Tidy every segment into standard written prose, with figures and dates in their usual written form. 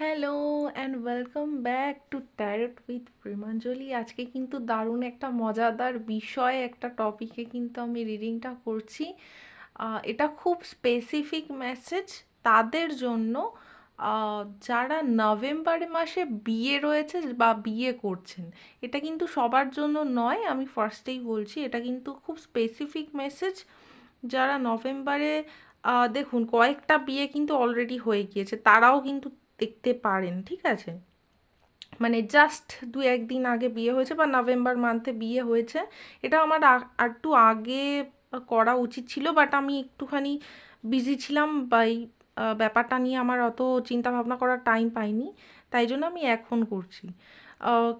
Hello and welcome back to tarot with Premanjali. আজকে কিন্তু দারুণ একটা মজাদার বিষয়, একটা টপিকে কিন্তু আমি রিডিংটা করছি। এটা খুব স্পেসিফিক মেসেজ তাদের জন্য যারা নভেম্বর মাসে বিয়ে রয়েছে বা বিয়ে করছেন। এটা কিন্তু সবার জন্য নয়, আমি ফার্স্টেই বলছি, এটা কিন্তু খুব স্পেসিফিক মেসেজ যারা নভেম্বরে দেখুন কয়েকটা বিয়ে কিন্তু অলরেডি হয়ে গিয়েছে, তারাও কিন্তু দেখতে পারেন, ঠিক আছে? মানে জাস্ট দু একদিন আগে বিয়ে হয়েছে বা নভেম্বর মান্থে বিয়ে হয়েছে। এটা আমার একটু আগে করা উচিত ছিল, বাট আমি একটুখানি বিজি ছিলাম বা এই ব্যাপারটা নিয়ে আমার অত চিন্তা ভাবনা করার টাইম পাইনি, তাই জন্য আমি এখন করছি।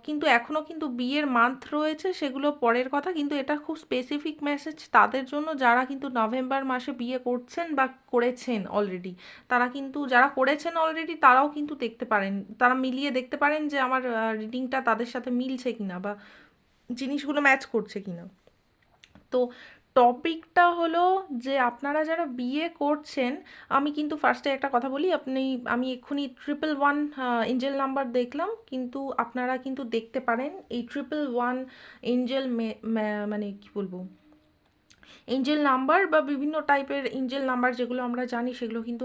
কিন্তু এখনও কিন্তু বিয়ের মান্থ রয়েছে, সেগুলো পরের কথা। কিন্তু এটা খুব স্পেসিফিক মেসেজ তাদের জন্য যারা কিন্তু নভেম্বর মাসে বিয়ে করছেন বা করেছেন অলরেডি। তারা কিন্তু, যারা করেছেন অলরেডি, তারাও কিন্তু দেখতে পারেন, তারা মিলিয়ে দেখতে পারেন যে আমার রিডিংটা তাদের সাথে মিলছে কিনা বা জিনিসগুলো ম্যাচ করছে কিনা। তো টপিকটা হলো যে আপনারা যারা বিয়ে করছেন, আমি কিন্তু ফার্স্টে একটা কথা বলি, আমি এক্ষুনি 111 এঞ্জেল নাম্বার দেখলাম, কিন্তু আপনারা কিন্তু দেখতে পারেন এই 111 এঞ্জেল, মানে কি বলবো, এঞ্জেল নাম্বার বা বিভিন্ন টাইপের এঞ্জেল নাম্বার যেগুলো আমরা জানি, সেগুলো কিন্তু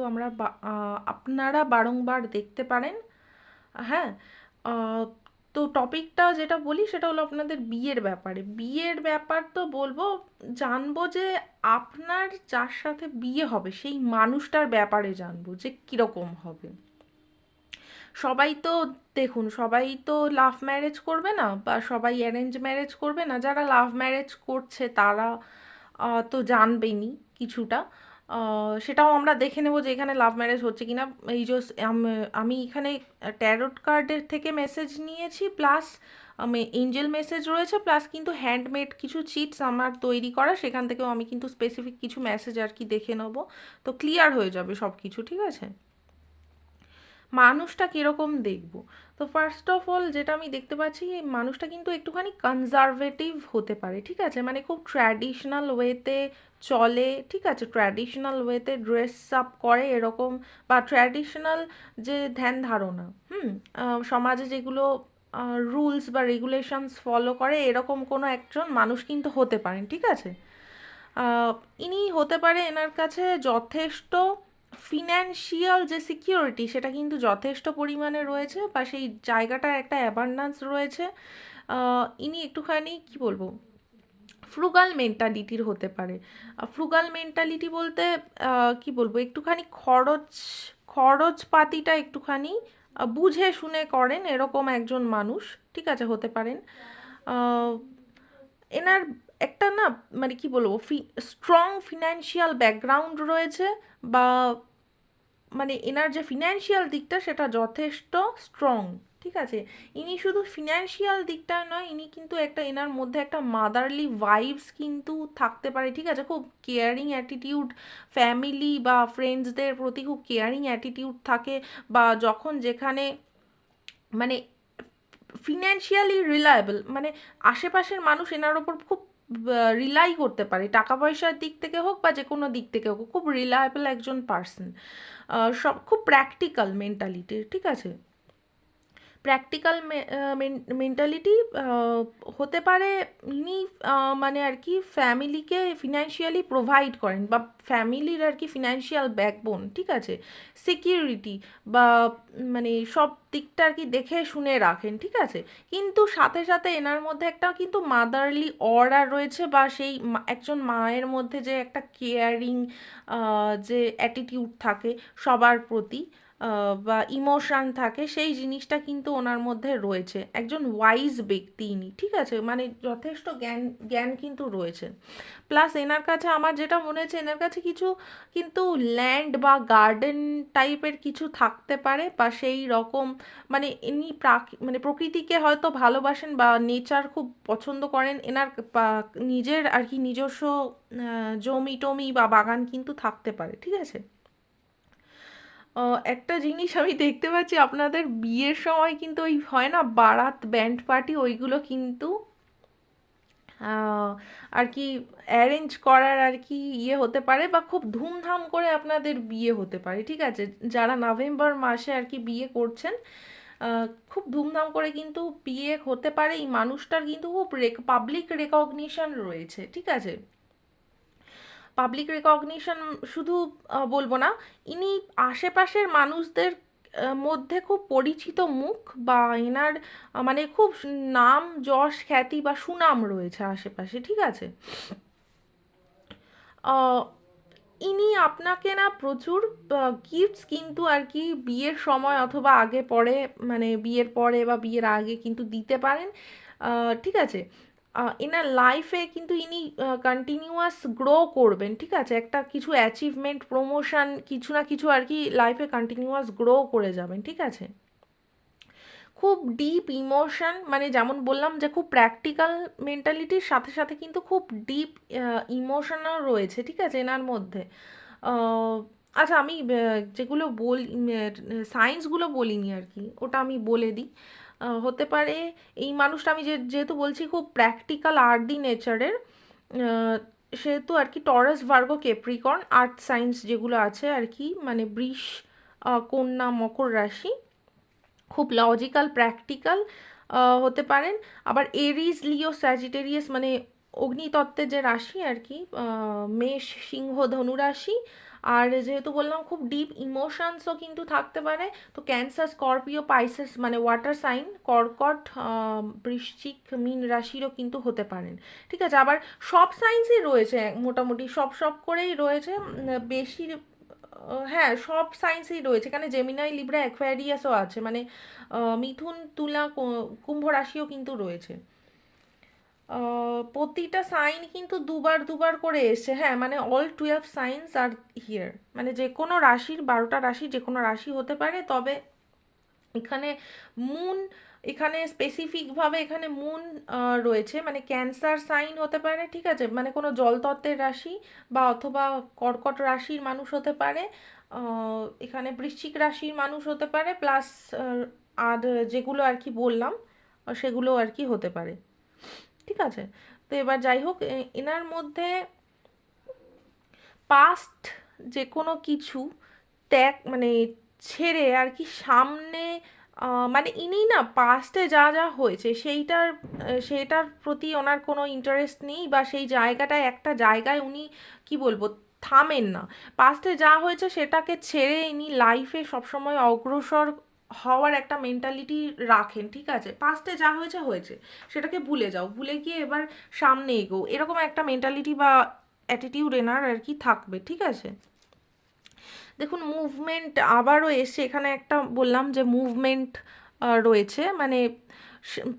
আপনারা বারংবার দেখতে পারেন। হ্যাঁ। আহ, তো টপিকটা যেটা বলি সেটা হলো আপনাদের বিয়ের ব্যাপারে। বিয়ের ব্যাপার তো বলবো, জানবো যে আপনার যার সাথে বিয়ে হবে সেই মানুষটার ব্যাপারে জানবো যে কীরকম হবে। সবাই তো, দেখুন, সবাই তো লাভ ম্যারেজ করবে না বা সবাই অ্যারেঞ্জ ম্যারেজ করবে না। যারা লাভ ম্যারেজ করছে তারা তো জানবেনই কিছুটা। সেটাও আমরা দেখে নেবো যে এখানে লাভ ম্যারেজ হচ্ছে কিনা। এই যে আমি এখানে ট্যারোট কার্ডের থেকে মেসেজ নিয়েছি, প্লাস আমি এঞ্জেল মেসেজ রয়েছে, প্লাস কিন্তু হ্যান্ডমেড কিছু চিটস আমার তৈরি করা, সেখান থেকেও আমি কিন্তু স্পেসিফিক কিছু মেসেজ আর কি দেখে নেবো। তো ক্লিয়ার হয়ে যাবে সব কিছু, ঠিক আছে? মানুষটা কীরকম দেখব? তো ফার্স্ট অফ অল যেটা আমি দেখতে পাচ্ছি, এই মানুষটা কিন্তু একটুখানি কনজারভেটিভ হতে পারে, ঠিক আছে? মানে খুব ট্র্যাডিশনাল ওয়েতে চলে, ঠিক আছে? ট্র্যাডিশনাল ওয়েতে ড্রেস আপ করে এরকম, বা ট্র্যাডিশনাল যে ধ্যান ধারণা, সমাজে যেগুলো রুলস বা রেগুলেশনস ফলো করে, এরকম কোনো একজন মানুষ কিন্তু হতে পারেন, ঠিক আছে? আহ, ইনি হতে পারে, এনার কাছে যথেষ্ট ফিনান্সিয়াল যে সিকিউরিটি সেটা কিন্তু যথেষ্ট পরিমাণে রয়েছে, বা সেই জায়গাটার একটা অ্যাবান্ডান্স রয়েছে। ইনি একটুখানি কি বলবো, ফ্রুগাল মেন্টালিটির হতে পারে। ফ্রুগাল মেন্টালিটি বলতে কি বলবো, একটুখানি খরচপাতিটা একটুখানি বুঝে শুনে করেন, এরকম একজন মানুষ, ঠিক আছে, হতে পারেন। আহ, এনার একটা না, মানে কি বলবো, স্ট্রং ফিনান্সিয়াল ব্যাকগ্রাউন্ড রয়েছে, বা মানে এনার যে ফিনান্সিয়াল দিকটা সেটা যথেষ্ট স্ট্রং, ঠিক আছে? ইনি শুধু ফিনান্সিয়াল দিকটা নয়, ইনি কিন্তু একটা, এনার মধ্যে একটা মাদারলি ভাইবস কিন্তু থাকতে পারে, ঠিক আছে? খুব কেয়ারিং অ্যাটিটিউড, ফ্যামিলি বা ফ্রেন্ডসদের প্রতি খুব কেয়ারিং অ্যাটিটিউড থাকে, বা যখন যেখানে মানে ফিনান্সিয়ালি রিলায়েবল, মানে আশেপাশের মানুষ এনার ওপর খুব রিলাই করতে পারে, টাকা পয়সার দিক থেকে হোক বা যে কোনো দিক থেকে হোক, খুব রিলায়েবল একজন পার্সন। সব খুব প্র্যাকটিক্যাল মেন্টালিটির, ঠিক আছে? প্র্যাকটিক্যাল মেন্টালিটি হতে পারে। ইনি মানে আর কি ফ্যামিলিকে ফিনান্সিয়ালি প্রোভাইড করেন, বা ফ্যামিলির আর কি ফিনান্সিয়াল ব্যাকবোন, ঠিক আছে? সিকিউরিটি বা মানে সব দিকটা আর কি দেখে শুনে রাখেন, ঠিক আছে? কিন্তু সাথে সাথে এনার মধ্যে একটা কিন্তু মাদারলি অর্ডার রয়েছে, বা সেই একজন মায়ের মধ্যে যে একটা কেয়ারিং যে অ্যাটিটিউড থাকে সবার প্রতি, বা ইমোশন থাকে, সেই জিনিসটা কিন্তু ওনার মধ্যে রয়েছে। একজন ওয়াইজ ব্যক্তি ইনি, ঠিক আছে? মানে যথেষ্ট জ্ঞান জ্ঞান কিন্তু রয়েছে। প্লাস এনার কাছে আমার যেটা মনে হচ্ছে, এনার কাছে কিছু কিন্তু ল্যান্ড বা গার্ডেন টাইপের কিছু থাকতে পারে, বা সেই রকম, মানে ইনি মানে প্রকৃতিকে হয়তো ভালোবাসেন বা নেচার খুব পছন্দ করেন। এনার নিজের আর কি নিজস্ব জমি টমি বা বাগান কিন্তু থাকতে পারে, ঠিক আছে? একটা জিনিস আমি দেখতে পাচ্ছি, আপনাদের বিয়ের সময় কিন্তু ওই হয় না বারাত ব্যান্ড পার্টি, ওইগুলো কিন্তু আহ, আর কি অ্যারেঞ্জ করার আর কি ইয়ে হতে পারে, বা খুব ধুমধাম করে আপনাদের বিয়ে হতে পারে, ঠিক আছে? যারা নভেম্বর মাসে আর কি বিয়ে করছেন, খুব ধুমধাম করে কিন্তু বিয়ে হতে পারে। এই মানুষটার কিন্তু খুব পাবলিক রেকগনিশন রয়েছে, ঠিক আছে? পাবলিক রেকগনিশন শুধু বলবো না, ইনি আশেপাশের মানুষদের মধ্যে খুব পরিচিত মুখ, বা এনার মানে খুব নাম যশ খ্যাতি বা সুনাম রয়েছে আশেপাশে, ঠিক আছে? আহ, ইনি আপনাকে না প্রচুর গিফটস কিন্তু আর কি বিয়ের সময় অথবা আগে পরে, মানে বিয়ের পরে বা বিয়ের আগে কিন্তু দিতে পারেন, ঠিক আছে? এনার লাইফে কিন্তু ইনি কন্টিনিউয়াস গ্রো করবেন, ঠিক আছে? একটা কিছু অ্যাচিভমেন্ট, প্রমোশন, কিছু না কিছু আর কি লাইফে কন্টিনিউয়াস গ্রো করে যাবেন, ঠিক আছে? খুব ডিপ ইমোশন, মানে যেমন বললাম যে খুব প্র্যাকটিক্যাল মেন্টালিটির সাথে সাথে কিন্তু খুব ডিপ ইমোশনাল রয়েছে, ঠিক আছে এনার মধ্যে। আহ, আচ্ছা, আমি যেগুলো সায়েন্সগুলো বলিনি আর কি, ওটা আমি বলে দিই। হতে পারে এই মানুষটা, আমি যেহেতু বলছি খুব প্র্যাকটিক্যাল আর্দি নেচারের, সেহেতু আর কি টরাস, ভার্গো, কেপ্রিকর্ন আর্থ সাইন্স যেগুলো আছে আর কি, মানে বৃষ, কন্যা, মকর রাশি, খুব লজিক্যাল প্র্যাকটিক্যাল হতে পারেন। আবার এরিস, লিও, স্যাজিটেরিয়াস, মানে অগ্নিতত্ত্বের যে রাশি আর কি, মেষ, সিংহ, ধনু রাশি। আর যেহেতু বললাম খুব ডিপ ইমোশনসও কিন্তু থাকতে পারে, তো ক্যান্সার, স্করপিও, পাইসেস মানে ওয়াটার সাইন, কর্কট, বৃশ্চিক, মীন রাশিরও কিন্তু হতে পারেন, ঠিক আছে? আবার সব সাইন্সই রয়েছে, মোটামুটি সব সব করেই রয়েছে, বেশি হ্যাঁ, সব সায়েন্সেই রয়েছে এখানে। জেমিনাই, লিব্রা, অ্যাকোয়ারিয়াসও আছে, মানে মিথুন, তুলা, কুম্ভ রাশিও কিন্তু রয়েছে। প্রতিটা সাইন কিন্তু দুবার দুবার করে এসছে, হ্যাঁ, মানে অল 12 সাইন্স আর হিয়ার, মানে যে কোনো রাশির, 12টা রাশি যে কোনো রাশি হতে পারে, তবে এখানে মুন, এখানে স্পেসিফিকভাবে এখানে মুন রয়েছে, মানে ক্যান্সার সাইন হতে পারে, ঠিক আছে? মানে কোনো জলতত্ত্বের রাশি, বা অথবা কর্কট রাশির মানুষ হতে পারে, এখানে বৃশ্চিক রাশির মানুষ হতে পারে, প্লাস আর যেগুলো আর কি বললাম সেগুলো আর কি হতে পারে, ঠিক আছে? তো এবার যাই হোক, এনার মধ্যে পাস্ট যে কোনো কিছু ত্যাগ, মানে ছেড়ে আর কি সামনে, মানে ইনি না পাস্টে যা যা হয়েছে সেইটার প্রতি ওনার কোনো ইন্টারেস্ট নেই, বা সেই জায়গাটায় একটা জায়গায় উনি কি বলবো থামেন না। পাস্টে যা হয়েছে সেটাকে ছেড়ে ইনি লাইফে সবসময় অগ্রসর হওয়ার একটা মেন্টালিটি রাখেন, ঠিক আছে? পাস্টে যা হয়েছে হয়েছে, সেটাকে ভুলে যাও, ভুলে গিয়ে এবার সামনে এগো, এরকম একটা মেন্টালিটি বা অ্যাটিটিউড এনার আর কি থাকবে, ঠিক আছে? দেখুন, মুভমেন্ট আবারও এসে এখানে একটা বললাম যে মুভমেন্ট রয়েছে, মানে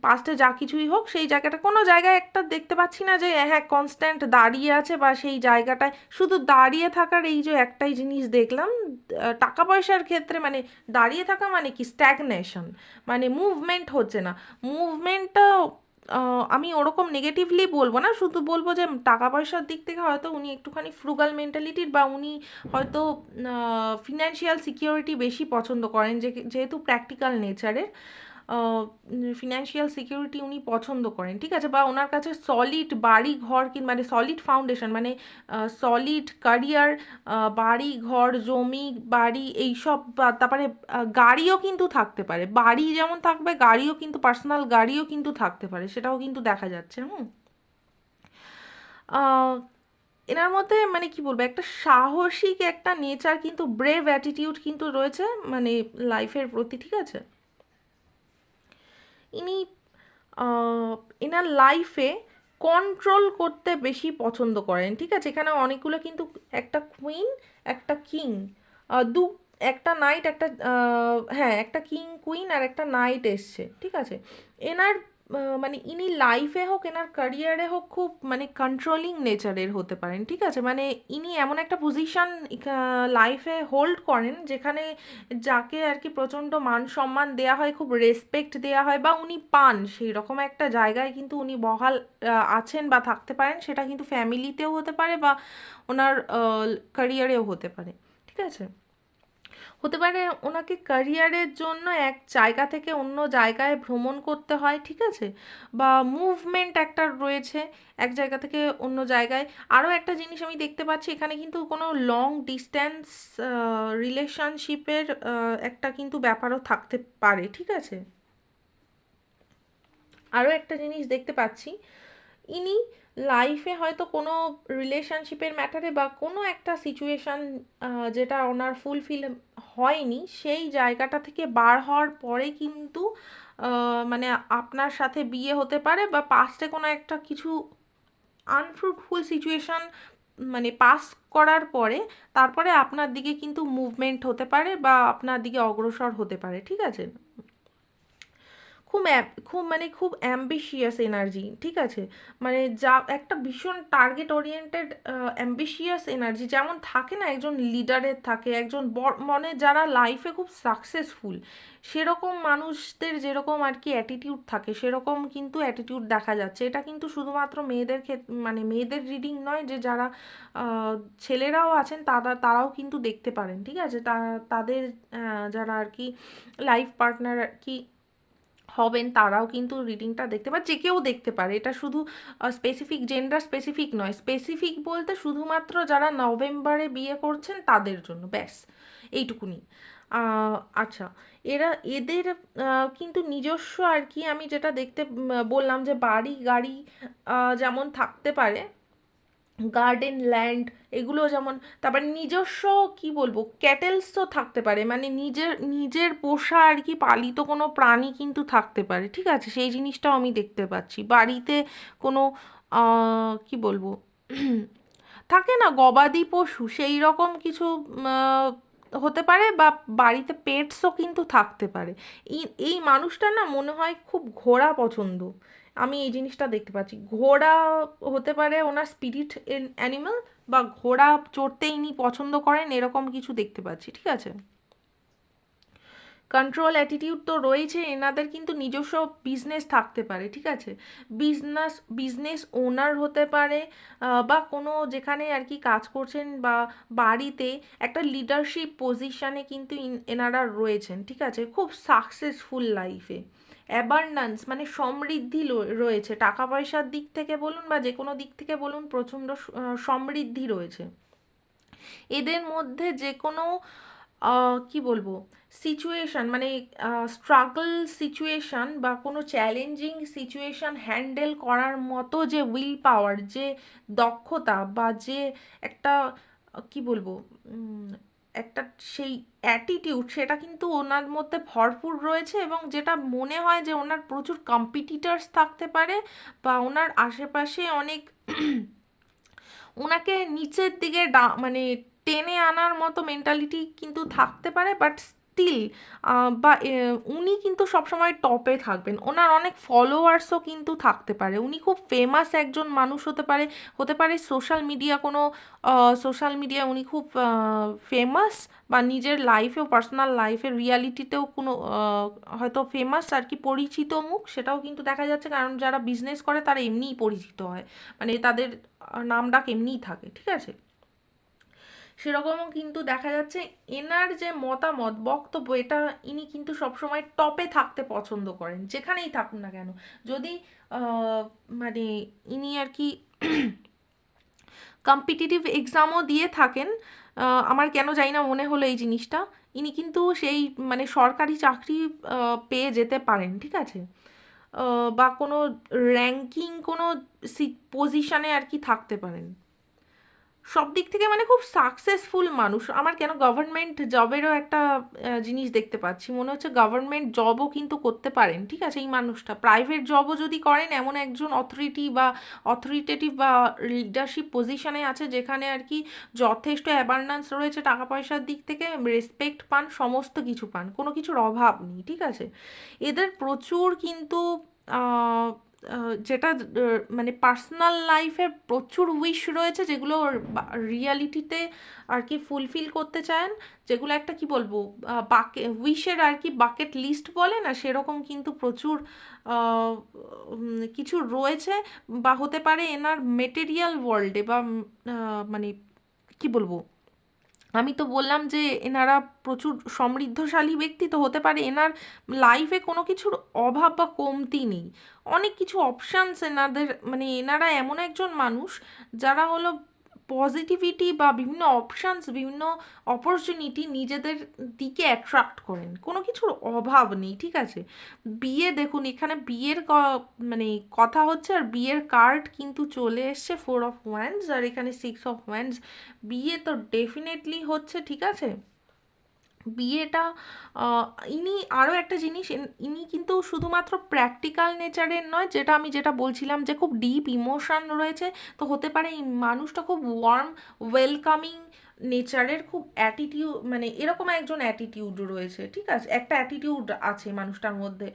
পাস্টে যা কিছুই হোক সেই জায়গাটা, কোনো জায়গায় একটা দেখতে পাচ্ছি না যে হ্যাঁ কনস্ট্যান্ট দাঁড়িয়ে আছে, বা সেই জায়গাটায় শুধু দাঁড়িয়ে থাকার এই যে একটাই জিনিস দেখলাম টাকা পয়সার ক্ষেত্রে, মানে দাঁড়িয়ে থাকা মানে কি স্ট্যাগনেশন, মানে মুভমেন্ট হচ্ছে না। মুভমেন্টটা আমি ওরকম নেগেটিভলি বলবো না, শুধু বলবো যে টাকা পয়সার দিক থেকে হয়তো উনি একটুখানি ফ্রুগাল মেন্টালিটির, বা উনি হয়তো ফিনান্সিয়াল সিকিউরিটি বেশি পছন্দ করেন, যেহেতু প্র্যাকটিক্যাল নেচারের, ফিনান্সিয়াল সিকিউরিটি উনি পছন্দ করেন, ঠিক আছে? বা ওনার কাছে সলিড বাড়ি ঘর, মানে সলিড ফাউন্ডেশন, মানে সলিড ক্যারিয়ার, বাড়ি ঘর, জমি, বাড়ি এইসব, তারপরে গাড়িও কিন্তু থাকতে পারে, বাড়ি যেমন থাকবে গাড়িও কিন্তু, পার্সোনাল গাড়িও কিন্তু থাকতে পারে, সেটাও কিন্তু দেখা যাচ্ছে। আহ, এনার মধ্যে মানে কি বলবো, একটা সাহসিক একটা নেচার কিন্তু, ব্রেভ অ্যাটিটিউড কিন্তু রয়েছে, মানে লাইফের প্রতি, ঠিক আছে? ইনি আহ, এনার লাইফে কন্ট্রোল করতে বেশি পছন্দ করেন, ঠিক আছে? এখানে অনেকগুলো কিন্তু, একটা কুইন, একটা কিং, দু একটা নাইট, একটা হ্যাঁ একটা কিং কুইন আর একটা নাইট এসছে, ঠিক আছে? এনার মানে ইনি লাইফে হোক এনার ক্যারিয়ারে হোক খুব মানে কন্ট্রোলিং নেচারের হতে পারেন, ঠিক আছে? মানে ইনি এমন একটা পজিশন লাইফে হোল্ড করেন যেখানে যাকে আর কি প্রচণ্ড মান সম্মান দেওয়া হয়, খুব রেসপেক্ট দেওয়া হয়, বা উনি পান সেই রকম একটা জায়গায় কিন্তু উনি বহাল আছেন বা থাকতে পারেন, সেটা কিন্তু ফ্যামিলিতেও হতে পারে বা ওনার ক্যারিয়ারেও হতে পারে, ঠিক আছে? হতে পারে ওনাকে ক্যারিয়ারের জন্য এক জায়গা থেকে অন্য জায়গায় ভ্রমণ করতে হয়, ঠিক আছে, বা মুভমেন্ট একটা রয়েছে এক জায়গা থেকে অন্য জায়গায়। আরও একটা জিনিস আমি দেখতে পাচ্ছি এখানে কিন্তু কোনো লং ডিস্ট্যান্স রিলেশনশিপের একটা কিন্তু ব্যাপারও থাকতে পারে, ঠিক আছে। আরও একটা জিনিস দেখতে পাচ্ছি, ইনি লাইফে হয়তো কোনো রিলেশনশিপের ম্যাটারে বা কোনো একটা সিচুয়েশান যেটা ওনার ফুলফিল হয়নি, সেই জায়গাটা থেকে বার হওয়ার পরে কিন্তু মানে আপনার সাথে বিয়ে হতে পারে, বা পাস্টে কোনো একটা কিছু আনফ্রুটফুল সিচুয়েশান মানে পাস করার পরে তারপরে আপনার দিকে কিন্তু মুভমেন্ট হতে পারে বা আপনার দিকে অগ্রসর হতে পারে, ঠিক আছে। খুব মানে খুব অ্যাম্বিশিয়াস এনার্জি, ঠিক আছে, মানে যা একটা ভীষণ টার্গেট ওরিয়েন্টেড অ্যাম্বিশিয়াস এনার্জি যেমন থাকে না একজন লিডারের থাকে, একজন মানে যারা লাইফে খুব সাকসেসফুল সেরকম মানুষদের যেরকম আর কি অ্যাটিটিউড থাকে সেরকম কিন্তু অ্যাটিটিউড দেখা যাচ্ছে। এটা কিন্তু শুধুমাত্র মেয়েদের ক্ষেত্রে মানে মেয়েদের রিডিং নয়, যে যারা ছেলেরাও আছেন তারাও কিন্তু দেখতে পারেন, ঠিক আছে, তাদের যারা আর কি লাইফ পার্টনার আর কি হবেন তারাও কিন্তু রিডিংটা দেখতে পারে, যে কেউ দেখতে পারে। এটা শুধু স্পেসিফিক জেন্ডার স্পেসিফিক নয়, স্পেসিফিক বলতে শুধুমাত্র যারা নভেম্বরে বিয়ে করছেন তাদের জন্য, ব্যাস এইটুকুনি। আচ্ছা, এদের কিন্তু নিজস্ব আর কি আমি যেটা দেখতে বললাম যে বাড়ি গাড়ি যেমন থাকতে পারে, গার্ডেন ল্যান্ড এগুলো যেমন, তারপর নিজস্ব কি বলবো ক্যাটেলসও থাকতে পারে, মানে নিজের নিজের পোষা আর কি পালিত কোনো প্রাণী কিন্তু থাকতে পারে, ঠিক আছে, সেই জিনিসটাও আমি দেখতে পাচ্ছি। বাড়িতে কোনো কি বলবো থাকে না গবাদি পশু সেই রকম কিছু হতে পারে, বা বাড়িতে পেটসও কিন্তু থাকতে পারে। এই মানুষটা না মনে হয় খুব ঘোড়া পছন্দ, আমি এই জিনিসটা দেখতে পাচ্ছি। ঘোড়া হতে পারে ওনার স্পিরিট অ্যানিমাল, বা ঘোড়া চড়তে ইনি পছন্দ করেন এরকম কিছু দেখতে পাচ্ছি, ঠিক আছে। কন্ট্রোল অ্যাটিটিউড তো রয়েছে, এনাদের কিন্তু নিজস্ব বিজনেস থাকতে পারে, ঠিক আছে, বিজনেস ওনার হতে পারে, বা কোনো যেখানে আর কি কাজ করছেন বা বাড়িতে একটা লিডারশিপ পজিশানে কিন্তু এনারা রয়েছেন, ঠিক আছে, খুব সাকসেসফুল লাইফে। অ্যাবান্ডান্স মানে সমৃদ্ধি রয়েছে, টাকা পয়সার দিক থেকে বলুন বা যে কোনো দিক থেকে বলুন প্রচণ্ড সমৃদ্ধি রয়েছে এদের মধ্যে। যে কোনো কি বলবো সিচুয়েশান মানে স্ট্রাগল সিচুয়েশান বা কোনো চ্যালেঞ্জিং সিচুয়েশান হ্যান্ডেল করার মতো যে উইল পাওয়ার, যে দক্ষতা বা যে একটা কি বলবো একটা সেই অ্যাটিটিউড, সেটা কিন্তু ওনার মধ্যে ভরপুর রয়েছে, এবং যেটা মনে হয় যে ওনার প্রচুর কম্পিটিটার্স থাকতে পারে, বা ওনার আশেপাশে অনেক ওনাকে নিচের দিকে মানে টেনে আনার মতো মেন্টালিটি কিন্তু থাকতে পারে, বাট স্টিল বা উনি কিন্তু সবসময় টপে থাকবেন, ওনার অনেক ফলোয়ার্সও কিন্তু থাকতে পারে, উনি খুব ফেমাস একজন মানুষ হতে পারে। হতে পারে সোশ্যাল মিডিয়া কোনো সোশ্যাল মিডিয়া উনি খুব ফেমাস, বা নিজের লাইফেও পার্সোনাল লাইফের রিয়ালিটিতেও কোনো হয়তো ফেমাস আর কি পরিচিত মুখ, সেটাও কিন্তু দেখা যাচ্ছে, কারণ যারা বিজনেস করে তারা এমনিই পরিচিত হয়, মানে তাদের নাম ডাক এমনিই থাকে, ঠিক আছে। সেরকমও কিন্তু দেখা যাচ্ছে এনার যে মতামত বক্তব্য এটা ইনি কিন্তু সবসময় টপে থাকতে পছন্দ করেন, যেখানেই থাকুন না কেন। যদি মানে ইনি আর কি কম্পিটিটিভ এক্সামও দিয়ে থাকেন, আমার কেন জানি না মনে হলো এই জিনিসটা, ইনি কিন্তু সেই মানে সরকারি চাকরি পেয়ে যেতে পারেন, ঠিক আছে, বা কোনো র্যাঙ্কিং কোনো পজিশানে আর কি থাকতে পারেন। সব দিক থেকে মানে খুব সাকসেসফুল মানুষ। আমার কেন গভর্নমেন্ট জবেরও একটা জিনিস দেখতে পাচ্ছি, মনে হচ্ছে গভর্নমেন্ট জবও কিন্তু করতে পারেন, ঠিক আছে, এই মানুষটা প্রাইভেট জবও যদি করেন, এমন একজন অথরিটি বা অথরিটেটিভ বা লিডারশিপ পজিশনে আছে যেখানে আর কি যথেষ্ট অ্যাবান্ডান্স রয়েছে, টাকা পয়সার দিক থেকে রেসপেক্ট পান, সমস্ত কিছু পান, কোনো কিছুর অভাব নেই, ঠিক আছে। এদের প্রচুর কিন্তু যেটা মানে পার্সোনাল লাইফে প্রচুর উইশ রয়েছে, যেগুলো রিয়ালিটিতে আর কি ফুলফিল করতে চান, যেগুলো একটা কি বলবো উইশের আর কি বাকেট লিস্ট বলে না, সেরকম কিন্তু প্রচুর কিছু রয়েছে, বা হতে পারে এনার মেটেরিয়াল ওয়ার্ল্ডে বা মানে কি বলবো আমি তো বললাম যে এনারা প্রচুর সমৃদ্ধশালী ব্যক্তি, তো হতে পারে এনার লাইফে কোনো কিছুর অভাব বা কমতি নেই, অনেক কিছু অপশানস এনাদের, মানে এনারা এমন একজন মানুষ যারা হলো পজিটিভিটি বা বিভিন্ন অপশানস, বিভিন্ন অপরচুনিটি নিজেদের দিকে অ্যাট্রাক্ট করেন, কোনো কিছুর অভাব নেই, ঠিক আছে। বিয়ে দেখুন, এখানে বিয়ের মানে কথা হচ্ছে, আর বিয়ের কার্ড কিন্তু চলে এসছে 4 অফ ওয়ান্স, আর এখানে 6 অফ ওয়ান্স। বিয়ে তো ডেফিনেটলি হচ্ছে, ঠিক আছে। বিয়েটা আহ, ইনি আরও একটা জিনিস, ইনি কিন্তু শুধুমাত্র প্র্যাকটিক্যাল নেচারের নয়, যেটা বলছিলাম যে খুব ডিপ ইমোশন রয়েছে, তো হতে পারে এই মানুষটা খুব ওয়ার্ম, ওয়েলকামিং নেচারের, খুব অ্যাটিটিউড, মানে এরকম একজন অ্যাটিটিউড রয়েছে, ঠিক আছে, একটা অ্যাটিটিউড আছে মানুষটার মধ্যে,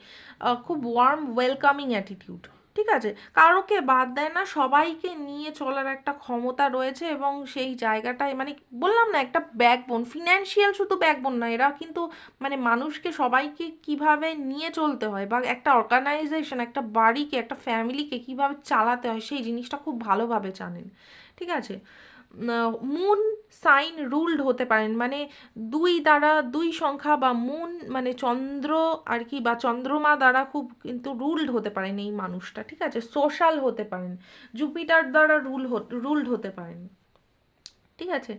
খুব ওয়ার্ম ওয়েলকামিং অ্যাটিটিউড, ঠিক আছে। কারোকে বাদ দেয় না, সবাইকে নিয়ে চলার একটা ক্ষমতা রয়েছে, এবং সেই জায়গাটায় মানে বললাম না, একটা ব্যাকবোন, ফিনান্সিয়াল শুধু ব্যাকবোন না, এরা কিন্তু মানে মানুষকে, সবাইকে কিভাবে নিয়ে চলতে হয়, বা একটা অর্গানাইজেশন, একটা বাড়িকে, একটা ফ্যামিলিকে কিভাবে চালাতে হয়, সেই জিনিসটা খুব ভালোভাবে জানেন, ঠিক আছে। মুন সাইন রুলড হতে পারেন, মানে দুই সংখ্যা বা মুন মানে চন্দ্র আর কি, বা চন্দ্রমা দ্বারা খুব কিন্তু রুলড হতে পারেন এই মানুষটা, ঠিক আছে। সোশ্যাল হতে পারেন, জুপিটার দ্বারা রুলড হতে পারেন, ঠিক আছে।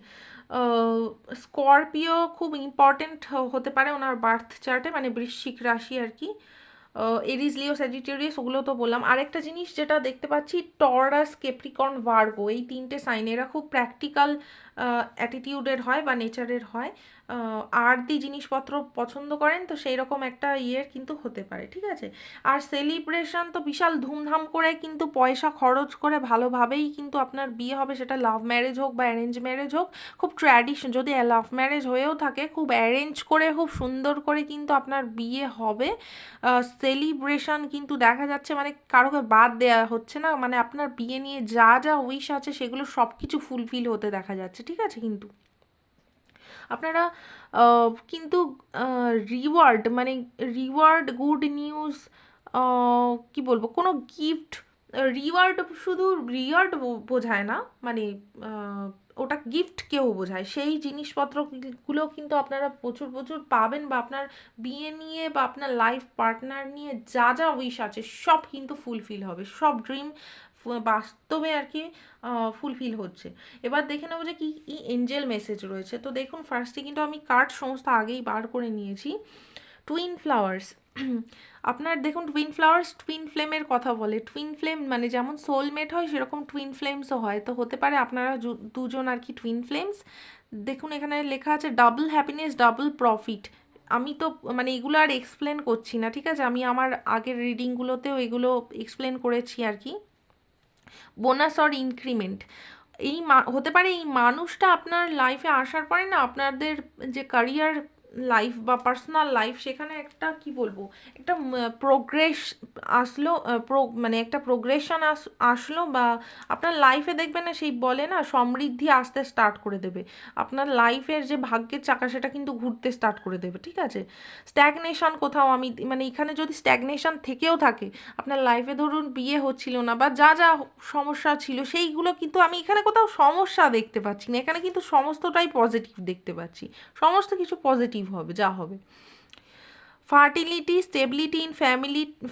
স্করপিও খুব ইম্পর্টেন্ট হতে পারে ওনার বার্থ চার্টে, মানে বৃশ্চিক রাশি আর কি। এরিজ, লিও, স্যাজিটেরিয়াস, ওগুলো তো বললাম। আরেকটা জিনিস যেটা দেখতে পাচ্ছি, টরাস, কেপ্রিকর্ন, ভার্গো, এই 3টে সাইন, এরা খুব প্র্যাকটিক্যাল অ্যাটিটিউডের হয় বা নেচারের হয়, আরতি জিনিসপত্র পছন্দ করেন, তো সেই রকম একটা ইয়ের কিন্তু হতে পারে, ঠিক আছে। আর সেলিব্রেশন তো বিশাল ধুমধাম করে কিন্তু পয়সা খরচ করে ভালোভাবেই কিন্তু আপনার বিয়ে হবে, সেটা লাভ ম্যারেজ হোক বা অ্যারেঞ্জ ম্যারেজ হোক। খুব ট্র্যাডিশন, যদি লাভ ম্যারেজ হয়েও থাকে, খুব অ্যারেঞ্জ করে, খুব সুন্দর করে কিন্তু আপনার বিয়ে হবে। সেলিব্রেশন কিন্তু দেখা যাচ্ছে, মানে কারোকে বাদ দেওয়া হচ্ছে না, মানে আপনার বিয়ে নিয়ে যা যা উইশ আছে সেগুলো সব কিছু ফুলফিল হতে দেখা যাচ্ছে, ঠিক আছে। কিন্তু আপনারা কিন্তু রিওয়ার্ড, মানে রিওয়ার্ড, গুড নিউজ, কি বলবো, কোনো গিফট, রিওয়ার্ড শুধু রিওয়ার্ড বোঝায় না, মানে আহ, ওটা গিফট কেউ বোঝায়, সেই জিনিসপত্রগুলো কিন্তু আপনারা প্রচুর প্রচুর পাবেন, বা আপনার বিয়ে নিয়ে বা আপনার লাইফ পার্টনার নিয়ে যা যা উইশ আছে সব কিন্তু ফুলফিল হবে, সব ড্রিম বাস্তবে আর কি ফুলফিল হচ্ছে। এবার দেখে নেবো যে কি কি এঞ্জেল মেসেজ রয়েছে। তো দেখুন, ফার্স্টে কিন্তু আমি কার্ড সমস্ত আগেই বার করে নিয়েছি। টুইন ফ্লাওয়ার্স, আপনার দেখুন, টুইন ফ্লাওয়ার্স টুইন ফ্লেমের কথা বলে। টুইন ফ্লেম মানে যেমন সোলমেট হয়, সেরকম টুইন ফ্লেমসও হয়, তো হতে পারে আপনারা দুজন আর কি টুইন ফ্লেমস। দেখুন এখানে লেখা আছে ডাবল হ্যাপিনেস, ডাবল প্রফিট। আমি তো মানে এগুলো আর এক্সপ্লেন করছি না, ঠিক আছে, আমি আমার আগের রিডিংগুলোতেও এগুলো এক্সপ্লেন করেছি আর কি। বোনাস অর ইনক্রিমেন্ট, হতে পারে এই মানুষটা আপনার লাইফে আসার পরে না, আপনাদের যে ক্যারিয়ার লাইফ বা পার্সোনাল লাইফ, সেখানে একটা কি বলবো, একটা প্রোগ্রেস আসলো, মানে একটা প্রোগ্রেশন আসলো, বা আপনার লাইফে দেখবেন না, সেই বলে না সমৃদ্ধি আসতে স্টার্ট করে দেবে, আপনার লাইফের যে ভাগ্যের চাকা সেটা কিন্তু ঘুরতে স্টার্ট করে দেবে, ঠিক আছে। স্ট্যাগনেশন কোথাও, আমি মানে এখানে যদি স্ট্যাগনেশন থেকেও থাকে আপনার লাইফে, ধরুন বিয়ে হচ্ছিল না বা যা যা সমস্যা ছিল, সেইগুলো কিন্তু আমি এখানে কোথাও সমস্যা দেখতে পাচ্ছি না, এখানে কিন্তু সমস্তটাই পজিটিভ দেখতে পাচ্ছি, সমস্ত কিছু পজিটিভ হবে যা হবে। Fertility, stability in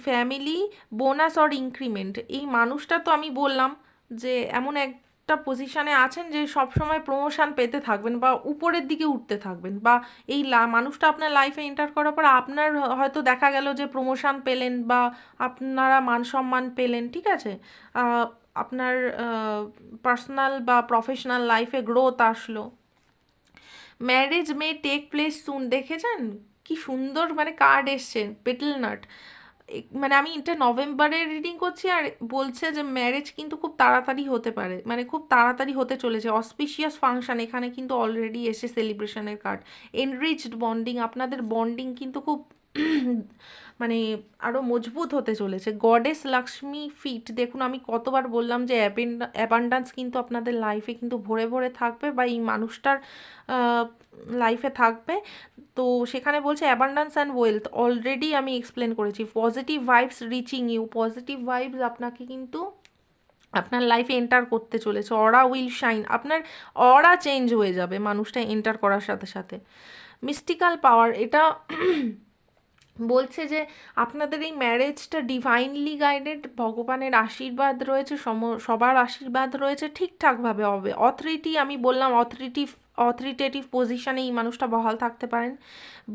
family, bonus or increment, এই মানুষটা তো আমি বললাম যে এমন একটা পজিশানে আছেন যে সবসময় প্রমোশন পেতে থাকবেন বা উপরের দিকে উঠতে থাকবেন, বা এই মানুষটা আপনার লাইফে এন্টার করার পর আপনার হয়তো দেখা গেল যে প্রমোশন পেলেন, বা আপনারা মান সম্মান পেলেন, ঠিক আছে। আপনার পার্সোনাল বা প্রফেশনাল লাইফে গ্রোথ আসলো। ম্যারেজ মে টেক প্লেস সুন, দেখেছেন কি সুন্দর মানে কার্ড এসছে, পেটেল নাট। মানে আমি এটা নভেম্বরে রিডিং করছি, আর বলছে যে ম্যারেজ কিন্তু খুব তাড়াতাড়ি হতে পারে, মানে খুব তাড়াতাড়ি হতে চলেছে। অসপিশিয়াস ফাংশন এখানে কিন্তু অলরেডি এসে সেলিব্রেশনের কার্ড। এনরিচড বন্ডিং, আপনাদের বন্ডিং কিন্তু খুব মানে আরও মজবুত হতে চলেছে। গডেস লক্ষ্মী ফিট, দেখুন আমি কতবার বললাম যে অ্যাবান্ডান্স কিন্তু আপনাদের লাইফে কিন্তু ভরে ভরে থাকবে, বা এই মানুষটার লাইফে থাকবে। তো সেখানে বলছে অ্যাবান্ডান্স অ্যান্ড ওয়েলথ, অলরেডি আমি এক্সপ্লেন করেছি। Positive vibes reaching you, positive vibes আপনাকে কিন্তু আপনার লাইফে এন্টার করতে চলেছে। অরা উইল শাইন, আপনার অরা চেঞ্জ হয়ে যাবে মানুষটা এন্টার করার সাথে সাথে। মিস্টিক্যাল পাওয়ার, এটা বলছে যে আপনাদের এই ম্যারেজটা ডিভাইনলি গাইডেড, ভগবানের আশীর্বাদ রয়েছে, সবার আশীর্বাদ রয়েছে, ঠিকঠাকভাবে হবে। অথরিটি, আমি বললাম অথরিটেটিভ পজিশানে এই মানুষটা বহাল থাকতে পারেন।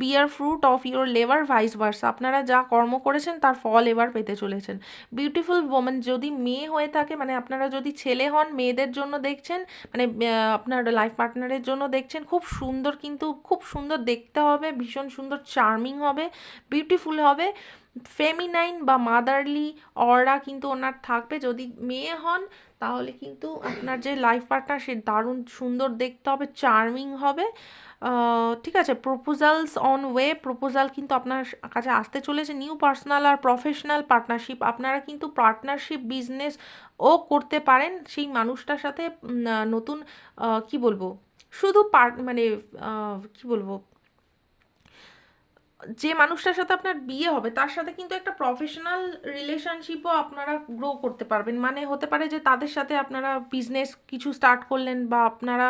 Bear fruit of your labour vice versa, আপনারা যা কর্ম করেছেন তার ফল এবার পেতে চলেছেন। বিউটিফুল ওমেন, যদি মেয়ে হয়ে থাকে, মানে আপনারা যদি ছেলে হন, মেয়েদের জন্য দেখছেন, মানে আপনার লাইফ পার্টনারের জন্য দেখছেন, খুব সুন্দর, কিন্তু খুব সুন্দর দেখতে হবে, ভীষণ সুন্দর, চার্মিং হবে, বিউটিফুল হবে, ফেমিনাইন বা মাদারলি অরা কিন্তু ওনার থাকবে। যদি মেয়ে হন তাহলে কিন্তু আপনার যে লাইফ পার্টনার সে দারুণ সুন্দর দেখতে হবে, চার্মিং হবে। ঠিক আছে, প্রপোজালস অন ওয়ে, প্রপোজাল কিন্তু আপনার কাছে আসতে চলেছে। নিউ পার্সোনাল আর প্রফেশনাল পার্টনারশিপ, আপনারা কিন্তু পার্টনারশিপ বিজনেস ও করতে পারেন সেই মানুষটার সাথে। নতুন কি বলবো, শুধু মানে কি বলবো, যে মানুষটার সাথে আপনার বিয়ে হবে তার সাথে কিন্তু একটা প্রফেশনাল রিলেশনশিপও আপনারা গ্রো করতে পারবেন। মানে হতে পারে যে তাদের সাথে আপনারা বিজনেস কিছু স্টার্ট করলেন, বা আপনারা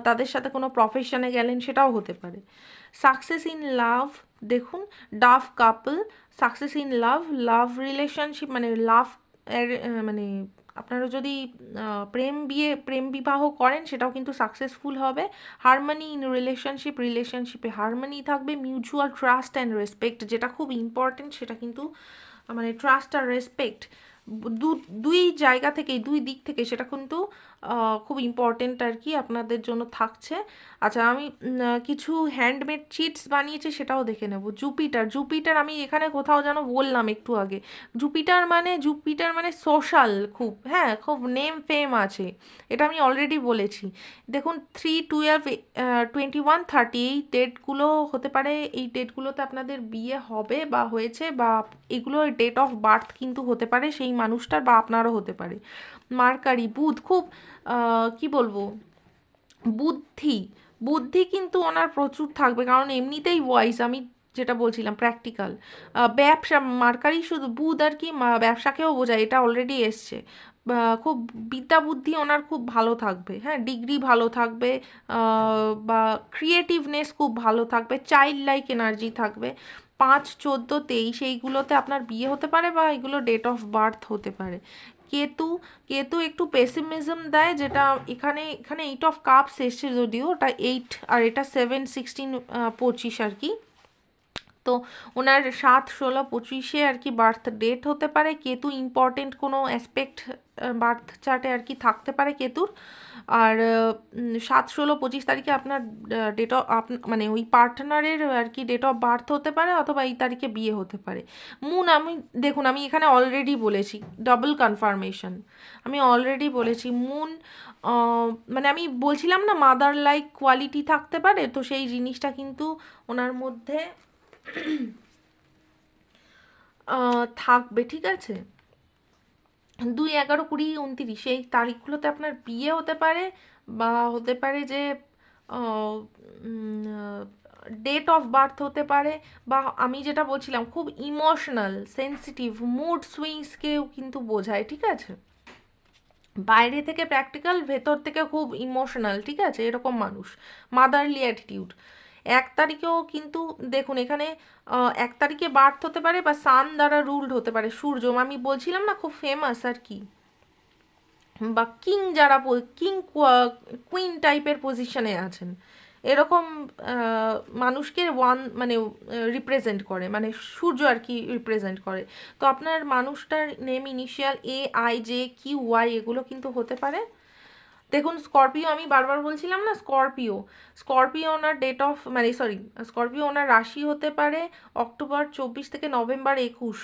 তাদের সাথে কোনো প্রফেশনে গেলেন, সেটাও হতে পারে। সাকসেস ইন লাভ, দেখুন, Dove couple, success in love, love relationship, মানে লাভ, মানে আপনারা যদি প্রেম বিবাহ করেন সেটাও কিন্তু সাকসেসফুল হবে। হারমোনি ইন রিলেশনশিপ, রিলেশনশিপে হারমোনি থাকবে। মিউচুয়াল ট্রাস্ট অ্যান্ড রেসপেক্ট, যেটা খুব ইম্পর্টেন্ট, সেটা কিন্তু মানে ট্রাস্ট আর রেসপেক্ট দুই জায়গা থেকেই, দুই দিক থেকে সেটা কিন্তু খুব ইম্পর্টেন্ট আর কি আপনাদের জন্য থাকছে। আচ্ছা, আমি কিছু হ্যান্ডমেড চিটস বানিয়েছি, সেটাও দেখে নেব। জুপিটার, জুপিটার আমি এখানে কোথাও যেন বললাম একটু আগে। জুপিটার মানে সোশ্যাল, খুব, হ্যাঁ, খুব নেম ফেম আছে, এটা আমি অলরেডি বলেছি। দেখুন, 3/12, 21/30 এই ডেটগুলো হতে পারে, এই ডেটগুলোতে আপনাদের বিয়ে হবে বা হয়েছে, বা এগুলো ডেট অফ বার্থ কিন্তু হতে পারে সেই মানুষটার, বা আপনারও হতে পারে। মার্কারি, বুধ, খুব কি বলবো, বুদ্ধি, বুদ্ধি কিন্তু ওনার প্রচুর থাকবে, কারণ এমনিতেই ওয়াইজ, আমি যেটা বলছিলাম প্র্যাকটিক্যাল। ব্যবসা, মার্কারি শুধু বুধ আর কি, ব্যবসাকেও বোঝায়, এটা অলরেডি এসছে। খুব বিদ্যা বুদ্ধি ওনার খুব ভালো থাকবে, হ্যাঁ, ডিগ্রি ভালো থাকবে, বা ক্রিয়েটিভনেস খুব ভালো থাকবে, চাইল্ড লাইক এনার্জি থাকবে। 5/14/23 এইগুলোতে আপনার বিয়ে হতে পারে, বা এগুলো ডেট অফ বার্থ হতে পারে। কেতু, কেতু একটু পেসিমিজম দেয়, যেটা এখানে এখানে 8 অফ কাপস এসছে, যদিও ওটা 8 আর এটা 7/16/25 আর কি। তো ওনার 7/16/25 আর কি বার্থ ডেট হতে পারে। কেতু ইম্পর্টেন্ট কোনো অ্যাসপেক্ট বার্থ চার্টে আর কি থাকতে পারে কেতুর। আর 7/16/25 আপনার ডেট অফ, মানে ওই পার্টনারের আর কি ডেট অফ বার্থ হতে পারে, অথবা এই তারিখে বিয়ে হতে পারে। মুন, আমি দেখুন, আমি এখানে অলরেডি বলেছি, ডাবল কনফার্মেশন, আমি অলরেডি বলেছি। মুন, মানে আমি বলছিলাম না মাদার লাইক কোয়ালিটি থাকতে পারে, তো সেই জিনিসটা কিন্তু ওনার মধ্যে থাকবে, ঠিক আছে। 2/11/2029 এই তারিখগুলোতে আপনার বিয়ে হতে পারে, বা হতে পারে যে ডেট অফ বার্থ হতে পারে, বা আমি যেটা বলছিলাম খুব ইমোশনাল, সেন্সিটিভ, মুড সুইংসকেও কিন্তু বোঝায়, ঠিক আছে। বাইরে থেকে প্র্যাকটিক্যাল, ভেতর থেকে খুব ইমোশনাল, ঠিক আছে, এরকম মানুষ। Motherly attitude. 1 তারিখেও কিন্তু দেখুন এখানে 1 তারিখে বার্থ হতে পারে, বা সান দ্বারা রুলড হতে পারে, সূর্য, আমি বলছিলাম না খুব ফেমাস আর কি, বা কিং, যারা কিং কুইন টাইপের পজিশনে আছেন, এরকম মানুষকে মানে রিপ্রেজেন্ট করে, মানে সূর্য আর কি রিপ্রেজেন্ট করে। তো আপনার মানুষটার নেম ইনিশিয়াল AIJQY এগুলো কিন্তু হতে পারে। দেখুন, স্করপিও, আমি বারবার বলছিলাম না, Scorpio, Scorpio owner date of, মানে সরি, স্করপিও ওনার রাশি হতে পারে অক্টোবর 24 থেকে নভেম্বর 21,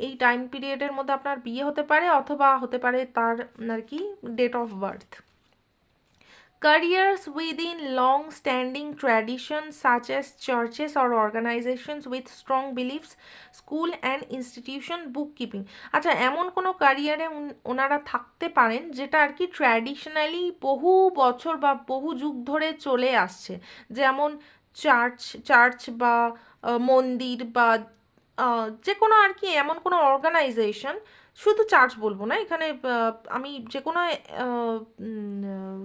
এই টাইম পিরিয়ডের মধ্যে আপনার বিয়ে হতে পারে, অথবা হতে পারে তার আর কি date of birth. Careers within long standing traditions such as churches or organizations with strong beliefs, school and institution, bookkeeping. আচ্ছা, এমন কোনো ক্যারিয়ারে ওনারা থাকতে পারেন যেটা আর কি ট্র্যাডিশনালি বহু বছর বা বহু যুগ ধরে চলে আসছে, যেমন চার্চ বা মন্দির, বা যে কোনো আর কি এমন কোনো অর্গানাইজেশন, শুধু চার্চ বলবো না, এখানে আমি যে কোনো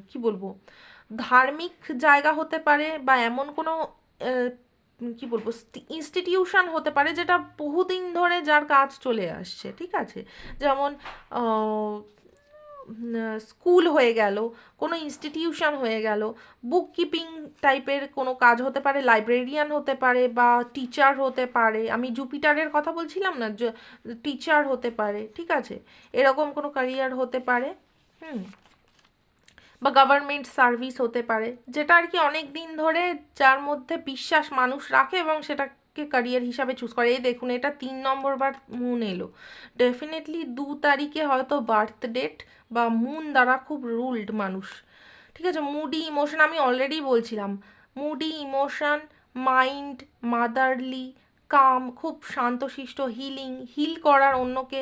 কি বলবো, ধার্মিক জায়গা হতে পারে বা এমন কোনো কি বলবো ইনস্টিটিউশন হতে পারে যেটা বহুদিন ধরে যার কাজ চলে আসছে, ঠিক আছে? যেমন স্কুল হয়ে গেল, কোনো ইনস্টিটিউশন হয়ে গেল, বুক কিপিং টাইপের কোনো কাজ হতে পারে, লাইব্রেরিয়ান হতে পারে বা টিচার হতে পারে। আমি জুপিটারের কথা বলছিলাম না, টিচার হতে পারে, ঠিক আছে? এরকম কোনো ক্যারিয়ার হতে পারে। হুম। বা গভর্নমেন্ট সার্ভিস হতে পারে, যেটা আর কি অনেক দিন ধরে যার মধ্যে বিশ্বাস মানুষ রাখে এবং সেটাকে ক্যারিয়ার হিসাবে চুজ করে। এই দেখুন, এটা 3 নম্বর বার মুন এলো। ডেফিনেটলি 2 তারিখে হয়তো বার্থ ডেট বা মুন দ্বারা খুব রুলড মানুষ, ঠিক আছে? মুডি ইমোশন আমি অলরেডি বলছিলাম, মুডি ইমোশন, মাইন্ড, মাদারলি, কাম, খুব শান্তশিষ্ট, হিল করার, অন্যকে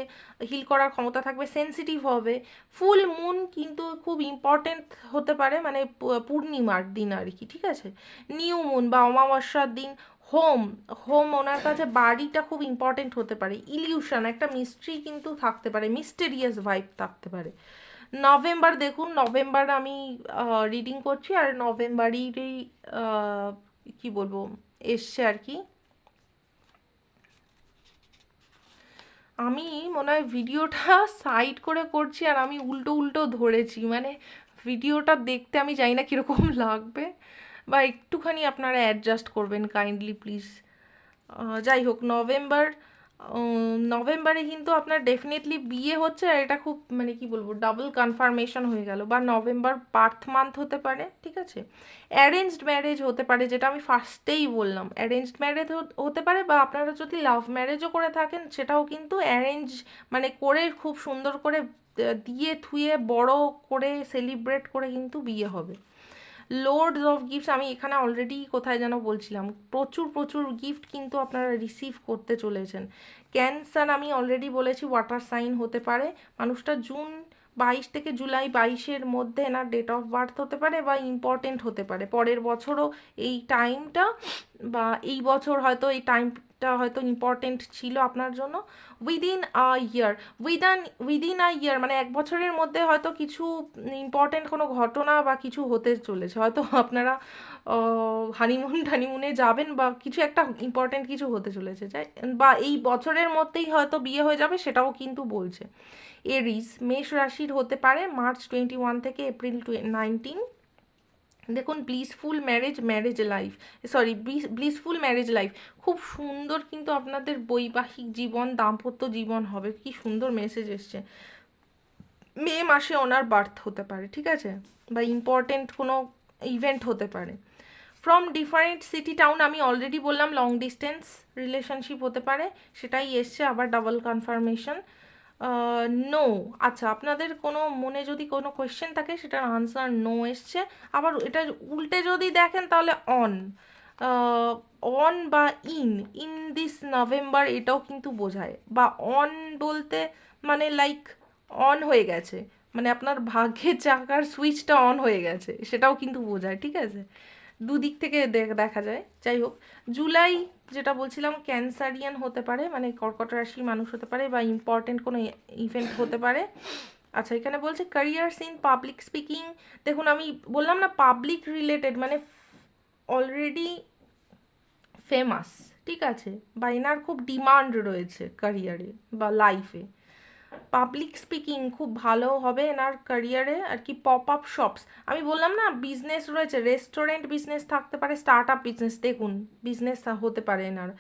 হিল করার ক্ষমতা থাকবে, সেন্সিটিভ হবে। ফুল মুন কিন্তু খুব ইম্পর্টেন্ট হতে পারে, মানে পূর্ণিমার দিন আর কি, ঠিক আছে? নিউ মুন বা অমাবস্যার দিন। হোম, হোম ওনার কাছে বাড়িটা খুব ইম্পর্টেন্ট হতে পারে। ইলিউশন, একটা মিস্ট্রি কিন্তু থাকতে পারে, মিস্টেরিয়াস ভাইব থাকতে পারে। নভেম্বর দেখুন, নভেম্বর আমি রিডিং করছি, আর নভেম্বরেরই কি বলবো এসছে আর কি। আমি মনে হয় ভিডিওটা সাইড করে করছি আর আমি উল্টো উল্টো ধরেছি, মানে ভিডিওটা দেখতে আমি জানি না কীরকম লাগবে, বা একটুখানি আপনারা অ্যাডজাস্ট করবেন কাইন্ডলি প্লিজ। যাই হোক, নভেম্বরে কিন্তু আপনার ডেফিনেটলি বিয়ে হচ্ছে, আর এটা খুব মানে কি বলবো ডাবল কনফার্মেশন হয়ে গেল। বা নভেম্বর বার্থ মান্থ হতে পারে, ঠিক আছে? অ্যারেঞ্জড ম্যারেজ হতে পারে, যেটা আমি ফার্স্টেই বললাম, অ্যারেঞ্জড ম্যারেজ হতে পারে। বা আপনারা যদি লাভ ম্যারেজও করে থাকেন, সেটাও কিন্তু অ্যারেঞ্জ মানে করে খুব সুন্দর করে দিয়ে থুয়ে বড় করে সেলিব্রেট করে কিন্তু বিয়ে হবে। লোডস অফ গিফটস, আমি এখানে অলরেডি কোথায় যেন বলছিলাম, প্রচুর প্রচুর গিফট কিন্তু আপনারা রিসিভ করতে চলেছেন। ক্যান্সার আমি অলরেডি বলেছি ওয়াটার সাইন হতে পারে। মানুষটা জুন 22 থেকে জুলাই 22-এর মধ্যে এনার ডেট অফ বার্থ হতে পারে বা ইম্পর্টেন্ট হতে পারে। পরের বছরও এই টাইমটা, বা এই বছর হয়তো এই টাইমটা হয়তো ইম্পর্টেন্ট ছিল আপনার জন্য। Within a year, within a ইয়ার মানে 1 বছরের মধ্যে হয়তো কিছু ইম্পর্টেন্ট কোনো ঘটনা বা কিছু হতে চলেছে, হয়তো আপনারা হানিমুনে যাবেন বা কিছু একটা ইম্পর্টেন্ট কিছু হতে চলেছে, যাই বা এই বছরের মধ্যেই হয়তো বিয়ে হয়ে যাবে, সেটাও কিন্তু বলছে। এরিস, মেষ রাশির হতে পারে, মার্চ 21 থেকে এপ্রিল 19। দেখুন, ব্লিসফুল ম্যারেজ লাইফ খুব সুন্দর, কিন্তু আপনাদের বৈবাহিক জীবন, দাম্পত্য জীবন হবে। কি সুন্দর মেসেজ এসছে। মে মাসে ওনার বার্থ হতে পারে, ঠিক আছে? বা ইম্পর্টেন্ট কোনো ইভেন্ট হতে পারে। ফ্রম ডিফারেন্ট সিটি টাউন আমি অলরেডি বললাম, লং ডিস্টেন্স রিলেশনশিপ হতে পারে, সেটাই এসছে আবার ডাবল কনফার্মেশন। নো, আচ্ছা, আপনাদের কোনো মনে যদি কোনো কোয়েশ্চেন থাকে সেটার আনসার নো এসছে। আবার এটা উল্টে যদি দেখেন তাহলে অন, অন বা ইন দিস নভেম্বর এটাও কিন্তু বোঝায়। বা অন বলতে মানে লাইক অন হয়ে গেছে, মানে আপনার ভাগ্যের চাকার সুইচটা অন হয়ে গেছে, সেটাও কিন্তু বোঝায়, ঠিক আছে? দুদিক থেকে দেখা যায়। যাই হোক, জুলাই যেটা বলছিলাম, ক্যান্সারিয়ান হতে পারে, মানে কর্কট রাশির মানুষ হতে পারে বা ইম্পর্টেন্ট কোনো ইভেন্ট হতে পারে। আচ্ছা, এখানে বলছে ক্যারিয়ার্স ইন পাবলিক স্পিকিং। দেখুন, আমি বললাম না পাবলিক রিলেটেড, মানে অলরেডি ফেমাস, ঠিক আছে? বা এনার খুব ডিমান্ড রয়েছে ক্যারিয়ারে বা লাইফে। পাবলিক স্পিকিং খুব ভালো হবে এনার ক্যারিয়ারে আর কি। পপ আপ শপস, আমি বললাম না বিজনেস রয়েছে, রেস্টুরেন্ট বিজনেস থাকতে পারে, স্টার্ট আপ বিজনেস, দেখুন বিজনেস হতে পারে এনার।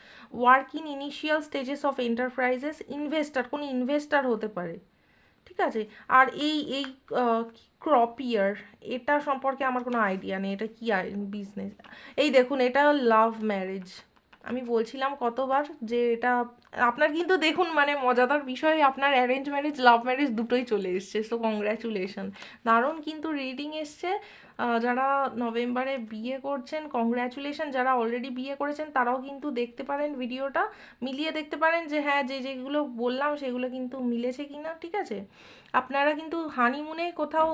Work in initial stages of enterprises, investor, কোনো ইনভেস্টার হতে পারে, ঠিক আছে? আর এই ক্রপ ইয়ার, এটা সম্পর্কে আমার কোনো আইডিয়া নেই, এটা কি বিজনেস। এই দেখুন, এটা লাভ ম্যারেজ, আমি বলছিলাম কতবার যে এটা আপনার কিন্তু দেখুন মানে মজাদার বিষয়, আপনার অ্যারেঞ্জ ম্যারেজ লাভ ম্যারেজ দুটোই চলে এসছে, সো কংগ্র্যাচুলেশন। দারুণ কিন্তু রিডিং এসছে। যারা নভেম্বরে বিয়ে করছেন কংগ্র্যাচুলেশন, যারা অলরেডি বিয়ে করেছেন তারাও কিন্তু দেখতে পারেন ভিডিওটা, মিলিয়ে দেখতে পারেন যে হ্যাঁ যেগুলো বললাম সেগুলো কিন্তু মিলেছে কি না, ঠিক আছে? আপনারা কিন্তু হানিমুনে কোথাও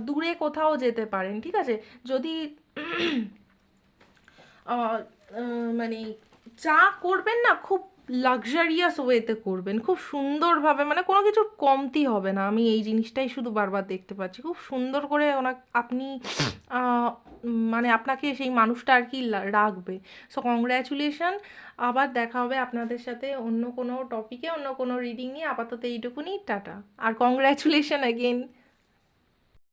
দূরে কোথাও যেতে পারেন, ঠিক আছে? যদি মানে যা করবেন না খুব লাক্সারিয়াস ওয়েতে করবেন, খুব সুন্দরভাবে, মানে কোনো কিছুর কমতি হবে না। আমি এই জিনিসটাই শুধু বারবার দেখতে পাচ্ছি, খুব সুন্দর করে আপনি মানে আপনাকে সেই মানুষটা আর কি রাখবে। সো কংগ্র্যাচুলেশন। আবার দেখা হবে আপনাদের সাথে অন্য কোনো টপিকে, অন্য কোনো রিডিং নিয়ে। আপাতত এইটুকুনি, টাটা। আর কংগ্র্যাচুলেশন অ্যাগেন।